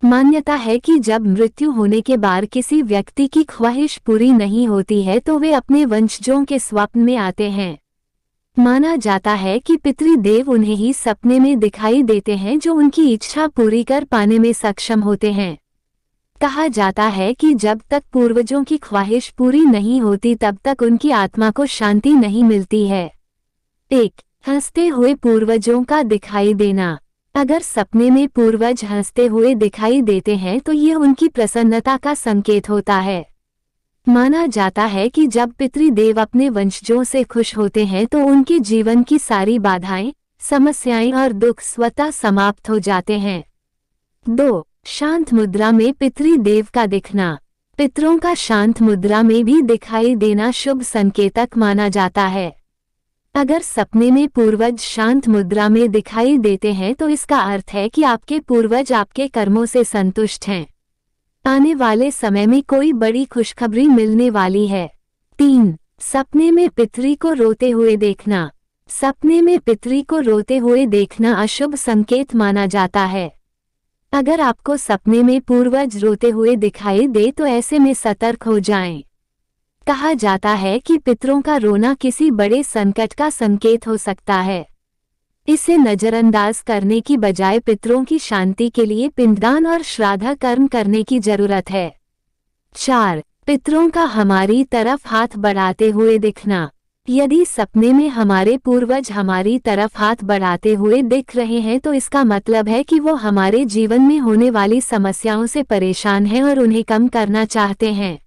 मान्यता है कि जब मृत्यु होने के बाद किसी व्यक्ति की ख्वाहिश पूरी नहीं होती है तो वे अपने वंशजों के स्वप्न में आते हैं। माना जाता है कि पितृदेव उन्हें ही सपने में दिखाई देते हैं जो उनकी इच्छा पूरी कर पाने में सक्षम होते हैं। कहा जाता है कि जब तक पूर्वजों की ख्वाहिश पूरी नहीं होती तब तक उनकी आत्मा को शांति नहीं मिलती है। 1. हंसते हुए पूर्वजों का दिखाई देना। अगर सपने में पूर्वज हंसते हुए दिखाई देते हैं तो यह उनकी प्रसन्नता का संकेत होता है। माना जाता है कि जब पितृदेव अपने वंशजों से खुश होते हैं तो उनके जीवन की सारी बाधाएं, समस्याएं और दुख स्वतः समाप्त हो जाते हैं। 2. शांत मुद्रा में पितृदेव का दिखना। पितरों का शांत मुद्रा में भी दिखाई देना शुभ संकेतक माना जाता है। अगर सपने में पूर्वज शांत मुद्रा में दिखाई देते हैं तो इसका अर्थ है कि आपके पूर्वज आपके कर्मों से संतुष्ट हैं। आने वाले समय में कोई बड़ी खुशखबरी मिलने वाली है। 3. सपने में पितरी को रोते हुए देखना। सपने में पितरी को रोते हुए देखना अशुभ संकेत माना जाता है। अगर आपको सपने में पूर्वज रोते हुए दिखाई दे तो ऐसे में सतर्क हो जाएं। कहा जाता है कि पितरों का रोना किसी बड़े संकट का संकेत हो सकता है। इसे नजरअंदाज करने की बजाय पितरों की शांति के लिए पिंडदान और श्राद्ध कर्म करने की जरूरत है। 4. पितरों का हमारी तरफ हाथ बढ़ाते हुए दिखना। यदि सपने में हमारे पूर्वज हमारी तरफ हाथ बढ़ाते हुए दिख रहे हैं तो इसका मतलब है कि वो हमारे जीवन में होने वाली समस्याओं से परेशान हैं और उन्हें कम करना चाहते हैं।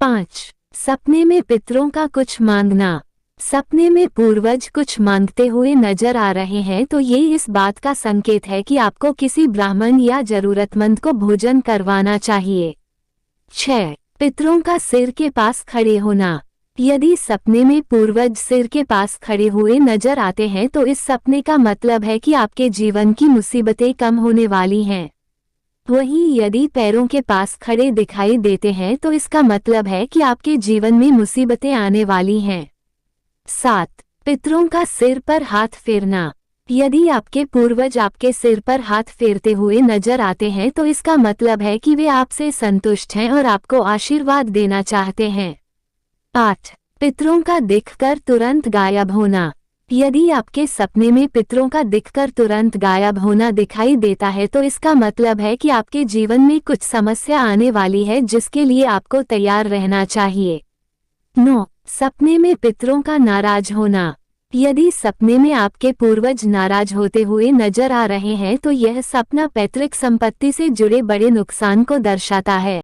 5. सपने में पितरों का कुछ मांगना। सपने में पूर्वज कुछ मांगते हुए नजर आ रहे हैं तो ये इस बात का संकेत है कि आपको किसी ब्राह्मण या जरूरतमंद को भोजन करवाना चाहिए। 6. पितरों का सिर के पास खड़े होना। यदि सपने में पूर्वज सिर के पास खड़े हुए नजर आते हैं तो इस सपने का मतलब है कि आपके जीवन की मुसीबतें कम होने वाली हैं। वहीं यदि पैरों के पास खड़े दिखाई देते हैं तो इसका मतलब है कि आपके जीवन में मुसीबतें आने वाली हैं। 7. पितरों का सिर पर हाथ फेरना। यदि आपके पूर्वज आपके सिर पर हाथ फेरते हुए नजर आते हैं तो इसका मतलब है कि वे आपसे संतुष्ट हैं और आपको आशीर्वाद देना चाहते हैं। 8. पितरों का दिखकर तुरंत गायब होना। यदि आपके सपने में पितरों का दिखकर तुरंत गायब होना दिखाई देता है तो इसका मतलब है कि आपके जीवन में कुछ समस्या आने वाली है जिसके लिए आपको तैयार रहना चाहिए। 9. सपने में पितरों का नाराज होना। यदि सपने में आपके पूर्वज नाराज होते हुए नजर आ रहे हैं तो यह सपना पैतृक संपत्ति से जुड़े बड़े नुकसान को दर्शाता है।